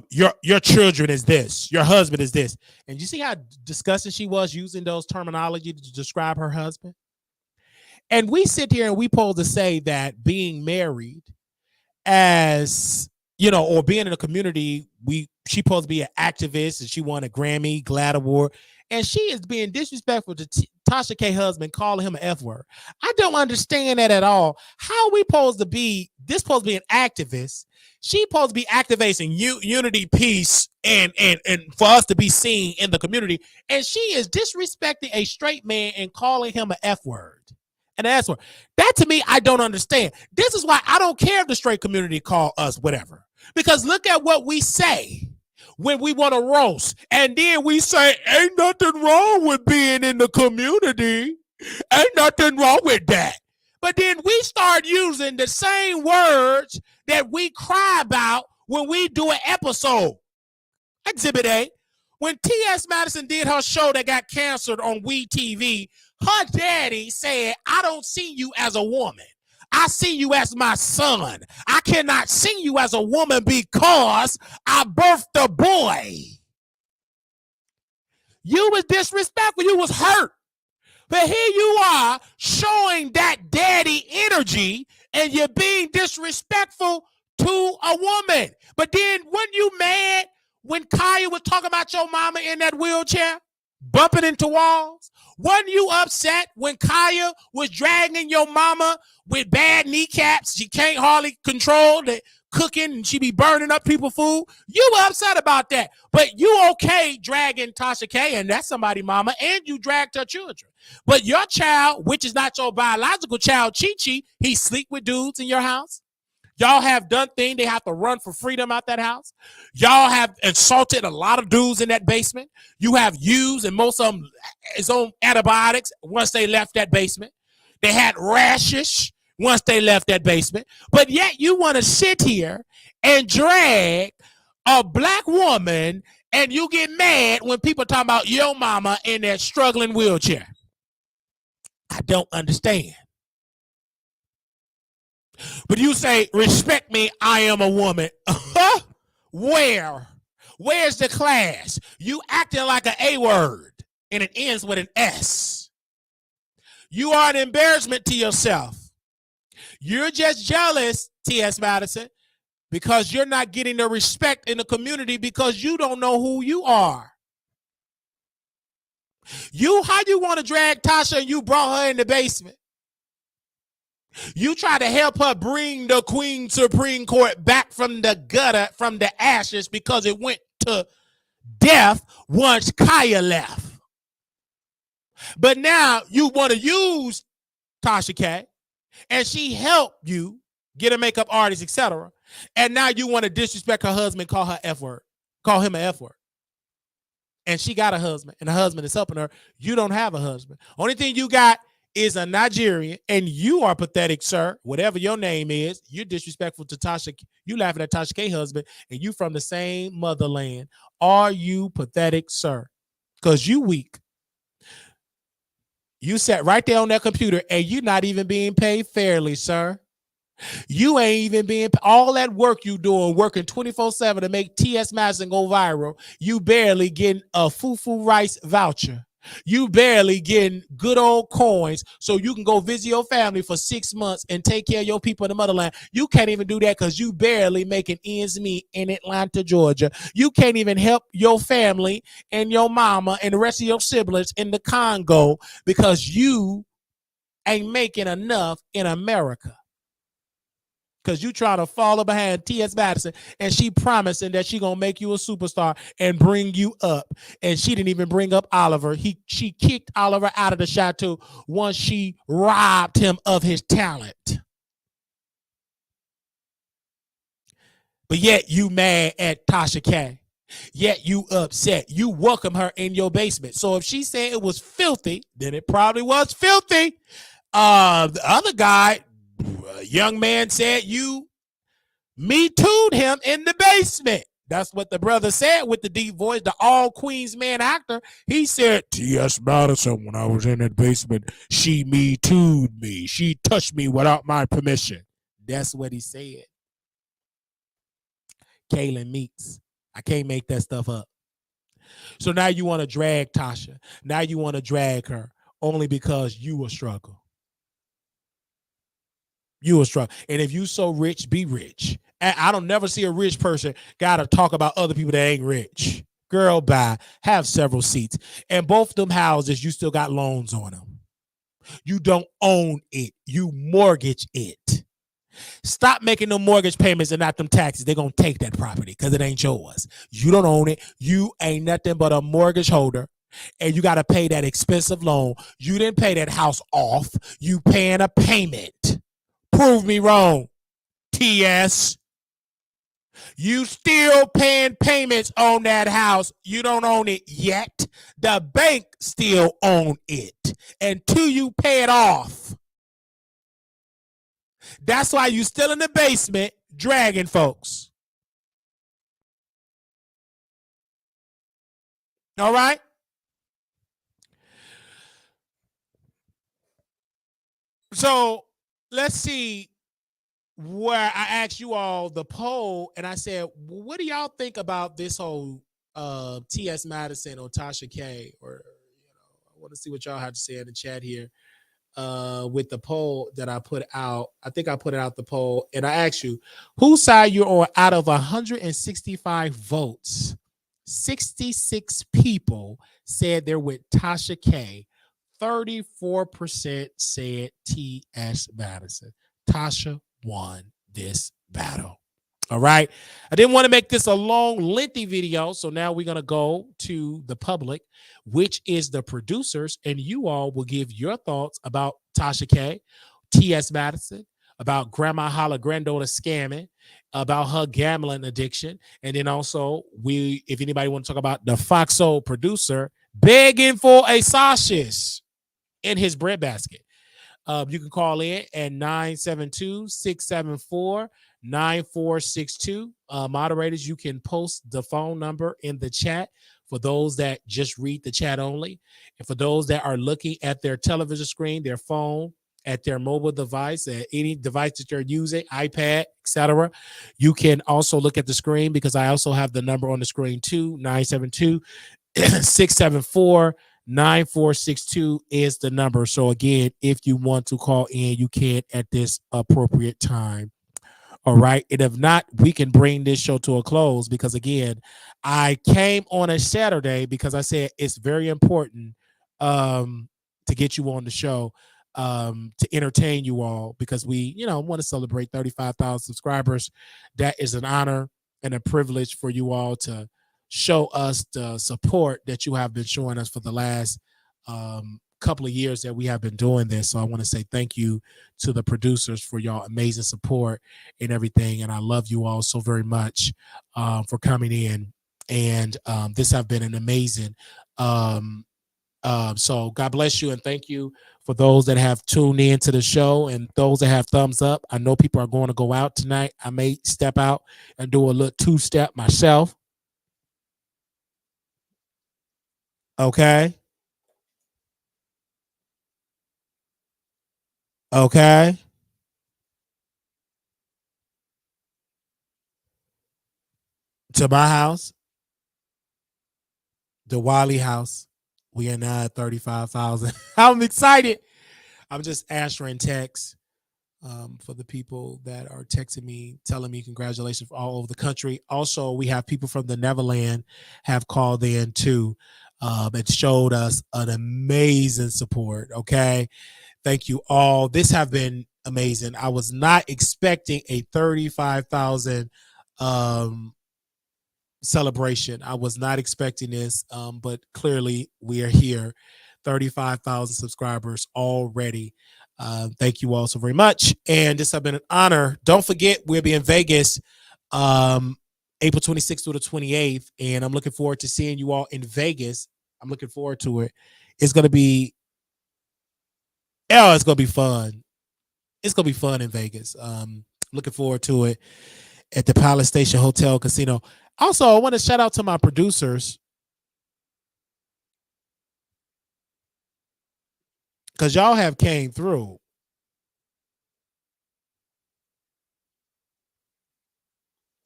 Your children is this, your husband is this. And you see how disgusting she was using those terminology to describe her husband? And we sit here and we supposed to say that being married as, or being in a community, she supposed to be an activist and she won a Grammy, GLAAD award. And she is being disrespectful to Tasha K husband, calling him an F word. I don't understand that at all. How are we supposed to be, this supposed to be an activist? She supposed to be activating unity, peace, and for us to be seen in the community. And she is disrespecting a straight man and calling him an F word. An S word. That to me, I don't understand. This is why I don't care if the straight community call us whatever. Because look at what we say when we want to roast. And then we say, ain't nothing wrong with being in the community. Ain't nothing wrong with that. But then we start using the same words that we cry about when we do an episode. Exhibit A. When T.S. Madison did her show that got canceled on WeTV, her daddy said, I don't see you as a woman. I see you as my son. I cannot see you as a woman because I birthed a boy. You was disrespectful. You was hurt. But here you are showing that daddy energy and you're being disrespectful to a woman. But then weren't you mad when Kaya was talking about your mama in that wheelchair, bumping into walls? Wasn't you upset when Kaya was dragging your mama with bad kneecaps? She can't hardly control the cooking and she be burning up people's food. You were upset about that. But you okay dragging Tasha K, and that's somebody's mama, and you dragged her children. But your child, which is not your biological child, Chi-Chi, he sleep with dudes in your house. Y'all have done things. They have to run for freedom out that house. Y'all have assaulted a lot of dudes in that basement. You have used, and most of them, his own antibiotics once they left that basement. They had rashes once they left that basement. But yet you want to sit here and drag a black woman and you get mad when people talk about your mama in that struggling wheelchair. I don't understand. But you say, respect me, I am a woman. Where? Where's the class? You acting like an A word and it ends with an S. You are an embarrassment to yourself. You're just jealous, T.S. Madison, because you're not getting the respect in the community because you don't know who you are. How you want to drag Tasha and you brought her in the basement? You try to help her bring the Queen Supreme Court back from the gutter, from the ashes, because it went to death once Kaya left. But now you want to use Tasha K, and she helped you get a makeup artist, etc. And now you want to disrespect her husband, call her F word, call him an F word. And she got a husband, and the husband is helping her. You don't have a husband. Only thing you got is a Nigerian, and you are pathetic, sir. Whatever your name is, you're disrespectful to Tasha. You laughing at Tasha K husband, and you from the same motherland. Are you pathetic, sir? Because you weak. You sat right there on that computer, and you're not even being paid fairly, sir. You ain't even being all that work you doing, working 24/7 to make T.S. Madison go viral. You barely getting a fufu rice voucher. You barely getting good old coins so you can go visit your family for 6 months and take care of your people in the motherland. You can't even do that because you barely making ends meet in Atlanta, Georgia. You can't even help your family and your mama and the rest of your siblings in the Congo because you ain't making enough in America. Because you try to follow behind T.S. Madison, and she promising that she gonna make you a superstar and bring you up. And she didn't even bring up Oliver. She kicked Oliver out of the chateau once she robbed him of his talent. But yet you mad at Tasha K. Yet you upset. You welcome her in your basement. So if she said it was filthy, then it probably was filthy. The other guy, young man, said you Me Too'd him in the basement. That's what the brother said with the deep voice, the all Queens man actor. He said, T.S. Madison, when I was in that basement, she Me Too'd me. She touched me without my permission. That's what he said. Kaylin Meeks. I can't make that stuff up. So now you want to drag Tasha. Now you want to drag her only because you will struggle. You will struggle. And if you so rich, be rich. I don't never see a rich person got to talk about other people that ain't rich. Girl, bye. Have several seats. And both them houses, you still got loans on them. You don't own it. You mortgage it. Stop making them mortgage payments and not them taxes. They're going to take that property because it ain't yours. You don't own it. You ain't nothing but a mortgage holder. And you got to pay that expensive loan. You didn't pay that house off. You paying a payment. Prove me wrong, T.S. You still paying payments on that house. You don't own it yet. The bank still own it until you pay it off. That's why you still in the basement dragging folks. All right? So let's see where I asked you all the poll, and I said, what do y'all think about this whole T.S. Madison or Tasha K? Or I want to see what y'all have to say in the chat here with the poll that I put out. I think I put out the poll, and I asked you, whose side you're on out of 165 votes. 66 people said they're with Tasha K. 34% said T.S. Madison. Tasha won this battle. All right. I didn't want to make this a long, lengthy video. So now we're going to go to the public, which is the producers. And you all will give your thoughts about Tasha K, T.S. Madison, about Grandma Holla Granddaughter scamming, about her gambling addiction. And then also, if anybody want to talk about the Foxhole producer begging for a sausage in his breadbasket. You can call in at 972-674-9462. Moderators, you can post the phone number in the chat For those that just read the chat only, and for those that are looking at their television screen, their phone, at their mobile device, at any device that they're using, iPad, etc., you can also look at the screen because I also have the number on the screen too. 972 674 9462 is the number. So again, if you want to call in, you can at this appropriate time. All right. And if not, we can bring this show to a close because, again, I came on a Saturday because I said it's very important to get you on the show, to entertain you all because we, want to celebrate 35,000 subscribers. That is an honor and a privilege for you all to show us the support that you have been showing us for the last couple of years that we have been doing this. So I want to say thank you to the producers for y'all amazing support and everything. And I love you all so very much for coming in. And this have been an amazing. So God bless you and thank you for those that have tuned in to the show and those that have thumbs up. I know people are going to go out tonight. I may step out and do a little two-step myself. Okay. Okay. To my house, the Wiley house. We are now at 35,000. I'm excited. I'm just answering texts for the people that are texting me, telling me congratulations from all over the country. Also, we have people from the Neverland have called in too and showed us an amazing support. Okay. Thank you all. This have been amazing. I was not expecting a 35,000 celebration. I was not expecting this, but clearly we are here. 35,000 subscribers already. Thank you all so very much. And this has been an honor. Don't forget, we'll be in Vegas April 26th through the 28th. And I'm looking forward to seeing you all in Vegas. I'm looking forward to it. It's going to be, it's going to be fun. It's going to be fun in Vegas. Looking forward to it at the Palace Station Hotel Casino. Also, I want to shout out to my producers because y'all have came through.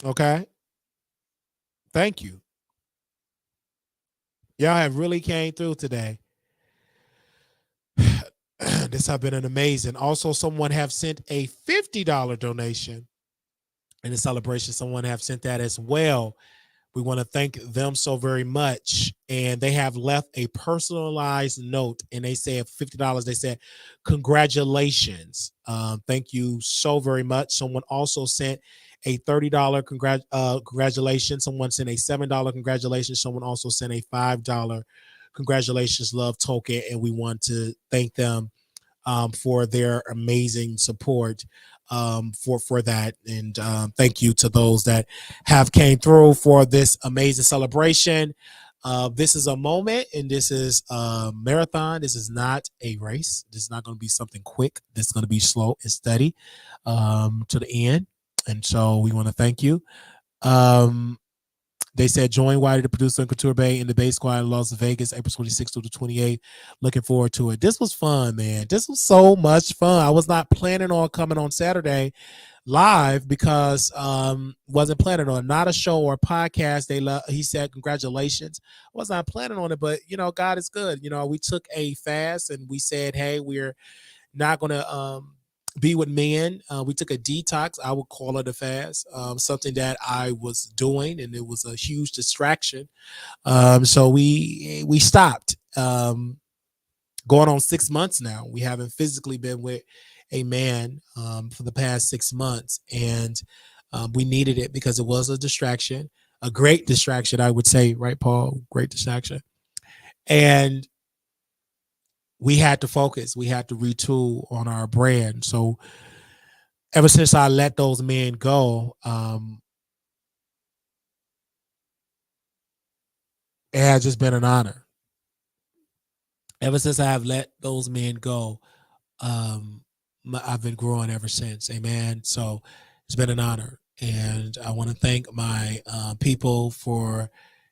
Okay. Thank you. Y'all have really came through today. This has been an amazing. Also, someone have sent a $50 donation in the celebration. Someone have sent that as well. We want to thank them so very much. And they have left a personalized note and they said $50. They said, congratulations. Thank you so very much. Someone also sent a $30 congratulations. Someone sent a $7 congratulations. Someone also sent a $5 congratulations love token. And we want to thank them for their amazing support for that. And thank you to those that have came through for this amazing celebration. This is a moment and this is a marathon. This is not a race. This is not going to be something quick. This is going to be slow and steady to the end. And so we want to thank you. They said, join Wiley, the producer, and Couture Bay in the Bay Squad in Las Vegas, April 26th to the 28th. Looking forward to it. This was fun, man. This was so much fun. I was not planning on coming on Saturday live because wasn't planning on not a show or a podcast. He said, congratulations. I was not planning on it, but, God is good. We took a fast and we said, hey, we're not going to be with men. We took a detox. I would call it a fast, something that I was doing, and it was a huge distraction. So we stopped. Going on 6 months now. We haven't physically been with a man for the past 6 months, and we needed it because it was a distraction, a great distraction, I would say, right, Paul? Great distraction. And we had to focus. We had to retool on our brand. So ever since I let those men go, it has just been an honor. Ever since I have let those men go, I've been growing ever since. Amen. So it's been an honor. And I want to thank my people for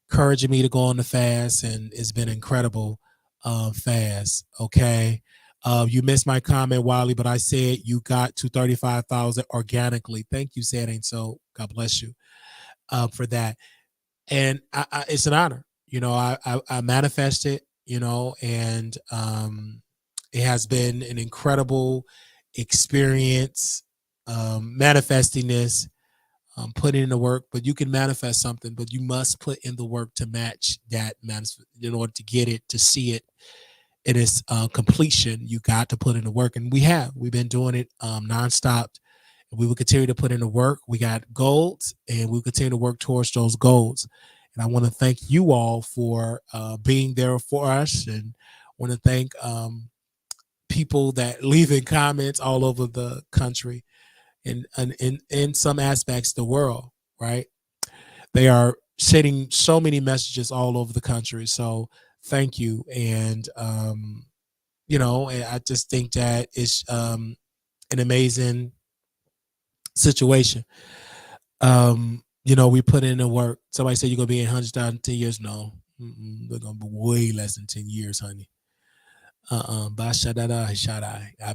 encouraging me to go on the fast, and it's been incredible fast. Okay. You missed my comment, Wiley, but I said you got to 35,000 organically. Thank you, Said Ain't So. God bless you for that. And it's an honor. I manifest it, and it has been an incredible experience manifesting this, putting in the work. But you can manifest something, but you must put in the work to match that in order to get it, to see it in its completion. You got to put in the work, and we've been doing it nonstop. We will continue to put in the work. We got goals, and we'll continue to work towards those goals. And I want to thank you all for being there for us, and want to thank people that leaving comments all over the country, and in some aspects the world, right? They are sending so many messages all over the country. So thank you. And I just think that it's an amazing situation. We put in the work. Somebody said you're gonna be in 100,000 in 10 years. No, we're gonna be way less than 10 years, honey. I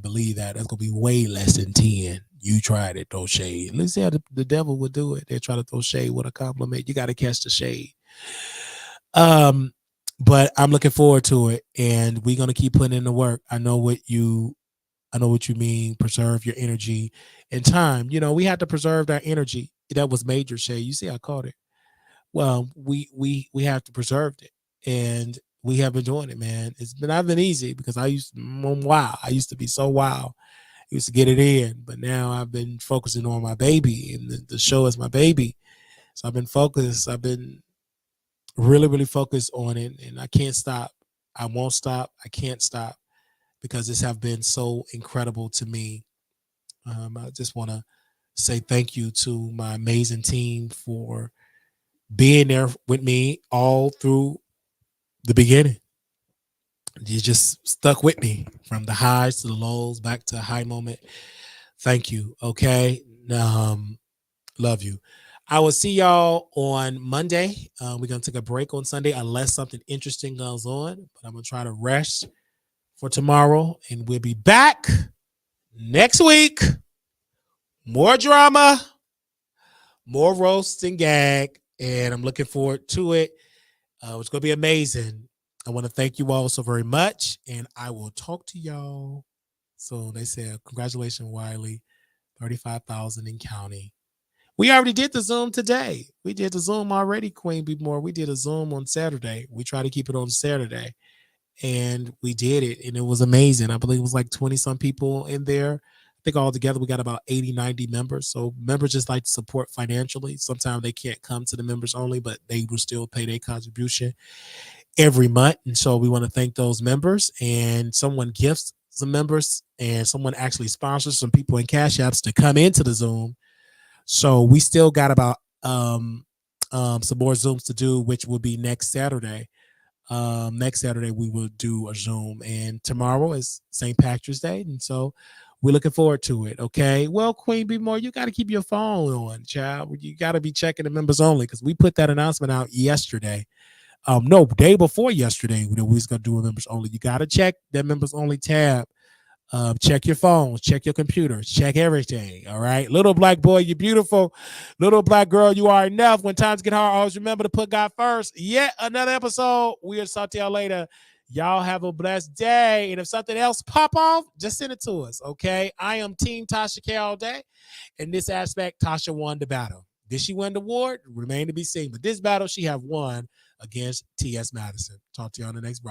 believe that. That's gonna be way less than 10. You tried it, throw shade. Let's see how the devil would do it. They try to throw shade with a compliment. You got to catch the shade. But I'm looking forward to it, and we're gonna keep putting in the work. I know what you mean. Preserve your energy and time. We had to preserve that energy. That was major shade. You see, I caught it. Well, we have to preserve it, and we have been doing it, man. It's not been easy because I used to be so wild. I used to get it in, but now I've been focusing on my baby, and the show is my baby. So I've been focused. I've been really, really focused on it, and I can't stop. I won't stop. I can't stop because this have been so incredible to me. I just want to say thank you to my amazing team for being there with me all through the beginning. You just stuck with me from the highs to the lows, back to a high moment. Thank you. Okay. Love you. I will see y'all on Monday. We're going to take a break on Sunday unless something interesting goes on, but I'm going to try to rest for tomorrow, and we'll be back next week. More drama, more roast and gag, and I'm looking forward to it. It's going to be amazing. I want to thank you all so very much, and I will talk to y'all. So they said, congratulations, Wiley, 35,000 in county. We already did the Zoom today. We did the Zoom already, Queen Be More. We did a Zoom on Saturday. We try to keep it on Saturday, and we did it, and it was amazing. I believe it was like 20 some people in there. I think all together we got about 80, 90 members. So members just like to support financially. Sometimes they can't come to the members only, but they will still pay their contribution every month. And so we want to thank those members. And someone gifts some members, and someone actually sponsors some people in Cash Apps to come into the Zoom. So we still got about some more Zooms to do, which will be next Saturday. Next Saturday we will do a Zoom, and tomorrow is St. Patrick's Day, and so we're looking forward to it. Okay. Well, Queen Be More, you got to keep your phone on, child. You got to be checking the members only, because we put that announcement out yesterday. No, day before yesterday, we was gonna do a members only. You got to check that members only tab. Check your phones, check your computers, check everything. All right. Little black boy, you're beautiful. Little black girl, you are enough. When times get hard, always remember to put God first. Yet another episode. We'll talk to y'all later. Y'all have a blessed day. And if something else pop off, just send it to us. Okay. I am Team Tasha K all day. In this aspect, Tasha won the battle. Did she win the award? Remain to be seen. But this battle, she have won against T.S. Madison. Talk to you on the next broadcast.